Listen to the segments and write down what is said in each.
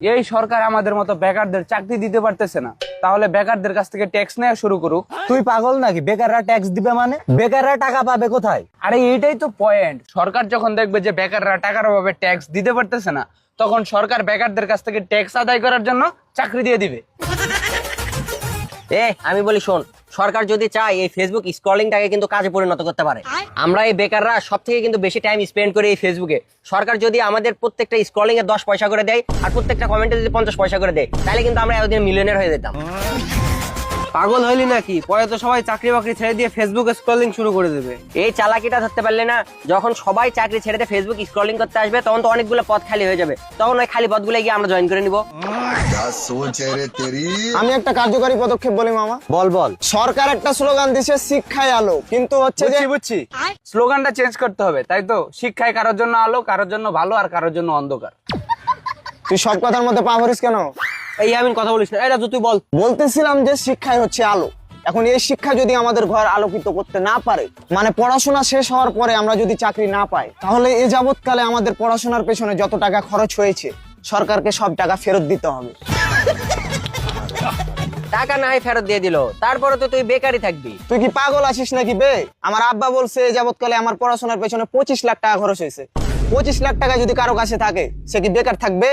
এই সরকার আমাদের মতো বেকারদের চাকরি দিতে পারতেছে না, তাহলে বেকারদের কাছ থেকে ট্যাক্স নেওয়া শুরু করুক। তুই পাগল নাকি? বেকাররা ট্যাক্স দিবে মানে? বেকাররা টাকা পাবে কোথায়? আরে এইটাই তো পয়েন্ট। সরকার যখন দেখবে যে বেকাররা টাকার অভাবে ট্যাক্স দিতে পারতেছে না, তখন সরকার বেকারদের কাছ থেকে ট্যাক্স আদায় করার জন্য চাকরি দিয়ে দিবে। আমি বলি শোন, সরকার যদি চায় এই ফেসবুক স্ক্রলিংটাকে কিন্তু কাজে পরিণত করতে পারে। আমরা এই বেকাররা সব থেকে কিন্তু বেশি টাইম স্পেন্ড করি এই ফেসবুকে। সরকার যদি আমাদের প্রত্যেকটা স্ক্রলিং এ 10 পয়সা করে দেয় আর প্রত্যেকটা কমেন্টে যদি 50 পয়সা করে দেয়, তাহলে কিন্তু আমরা এতদিন মিলিয়নার হয়ে যেতাম। পাগল হইলি নাকি? পরে তো সবাই চাকরি বাকরি ছেড়ে দিয়ে ফেসবুক স্ক্রলিং শুরু করে দেবে। এই চালাকিটা ধরতে পারলে না, যখন সবাই চাকরি ছেড়ে দিয়ে ফেসবুক স্ক্রলিং করতে আসবে, তখন তো অনেকগুলো পদ খালি হয়ে যাবে। তখন ওই খালি পদগুলো গিয়ে আমরা জয়েন করে নিব। আমি একটা কার্যকারী পদক্ষেপ বলি মামা। বল বল। সরকার একটা স্লোগান দিছে শিক্ষায় আলো, কিন্তু হচ্ছে যে বুঝছি স্লোগানটা চেঞ্জ করতে হবে, তাই তো? শিক্ষায় কারোর জন্য আলো, কারোর জন্য ভালো, আর কারোর জন্য অন্ধকার। তুই সব কথার মধ্যে পা ভরিস কেন? এই আমি কথা বলিস না। এই রাজু তুই বল। বলতেছিলাম যে শিক্ষাই হচ্ছে আলো। এখন এই শিক্ষা যদি আমাদের ঘর আলোকিত করতে না পারে, মানে পড়াশোনা শেষ হওয়ার পরে আমরা যদি চাকরি না পাই, তাহলে এ যাবৎকালে আমাদের পড়াশোনার পেছনে যত টাকা খরচ হয়েছে, সরকারকে সব টাকা ফেরত দিতে হবে। টাকা না হয় ফেরত দিয়ে দিল, তারপরে তো তুই বেকারই থাকবি। তুই কি পাগল আছিস নাকি বে? আমার আব্বা বলছে এ যাবৎকালে আমার পড়াশোনার পেছনে 25 লাখ টাকা খরচ হয়েছে। 25 লাখ টাকা যদি কারো কাছে থাকে, সে কি বেকার থাকবে?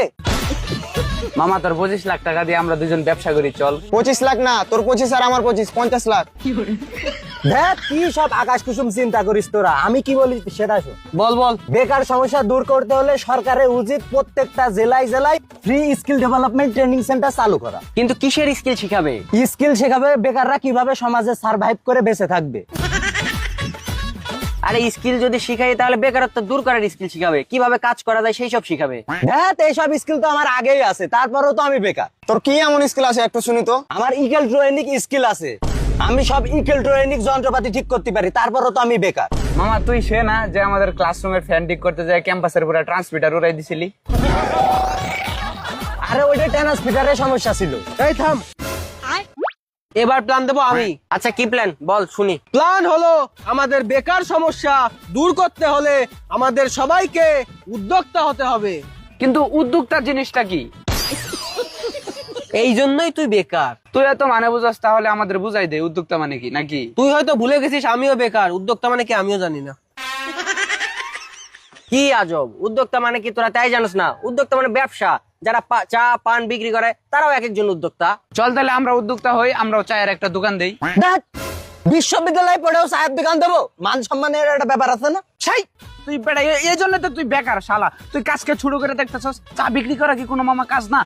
মামা, তোর 25 লাখ টাকা দিয়ে আমরা দুজন ব্যবসা করি, চল। 25 লাখ না, তোর 25 আর আমার 25, 50 লাখ। দেখ কি সব আকাশ কুসুম চিন্তা করিস তোরা। আমি কি বলি সেটা শোন। বল বল। বেকার সমস্যা দূর করতে হলে সরকারের উচিত প্রত্যেকটা জেলায় জেলায় free skill development training centre চালু করা। কিন্তু কিসের স্কিল শিখাবে? স্কিল শেখাবে বেকাররা কিভাবে সমাজে সার্ভাইভ করে বেঁচে থাকবে। আরে স্কিল যদি শিখাই, তাহলে বেকারত্ব দূর করার স্কিল শিখাবে, কিভাবে কাজ করা যায় সেই সব শিখাবে। হ্যাঁ, এইসব স্কিল তো আমার আগেই আছে, তারপরেও তো আমি বেকার। তোর কি এমন স্কিল আছে একটু শুনি তো? আমার ইলেকট্রনিক স্কিল আছে, আমি সব ইলেকট্রনিক যন্ত্রপাতি ঠিক করতে পারি, তারপরেও তো আমি বেকার। মামা, তুই সে না যে আমাদের ক্লাসরুমের ফ্যান ঠিক করতে যায় ক্যাম্পাসের পুরো ট্রান্সমিটার উড়াই দিছিলি? আরে ওইটা ট্রান্সমিটারের সমস্যা ছিল। এই থাম, এবার প্ল্যান দেবো আমি। আচ্ছা কি প্ল্যান বল শুনি। প্ল্যান হলো, আমাদের বেকার সমস্যা দূর করতে হলে আমাদের সবাইকে উদ্যোক্তা হতে হবে। কিন্তু উদ্যোক্তা জিনিসটা কি? এই জন্যই তুই বেকার। তুই এত মানে বুঝাস, তাহলে আমাদের বুঝাই দে উদ্যোক্তা মানে কি, নাকি? তুই হয়তো ভুলে গেছিস আমিও বেকার। উদ্যোক্তা মানে কি আমিও জানি না। কি আজব, উদ্যোক্তা মানে কি তোরা তাই জানিস না? উদ্যোক্তা মানে ব্যবসা, যারা চা পান বিক্রি করে তারাও এক একজন উদ্যোক্তা। চল তাহলে আমরা উদ্যোক্তা হই, আমরাও চায়ের একটা দোকান দেই। দেখ, বিশ্ববিদ্যালয়ে পড়েও চায়ের দোকান দেবো? মান সম্মানের একটা ব্যাপার আছে না? সেই তুই বেটা, এই জন্য তো তুই বেকার শালা। তুই কাজকে শুরু করে দেখতেছস, চা বিক্রি করা কি কোনো মামা কাজ না?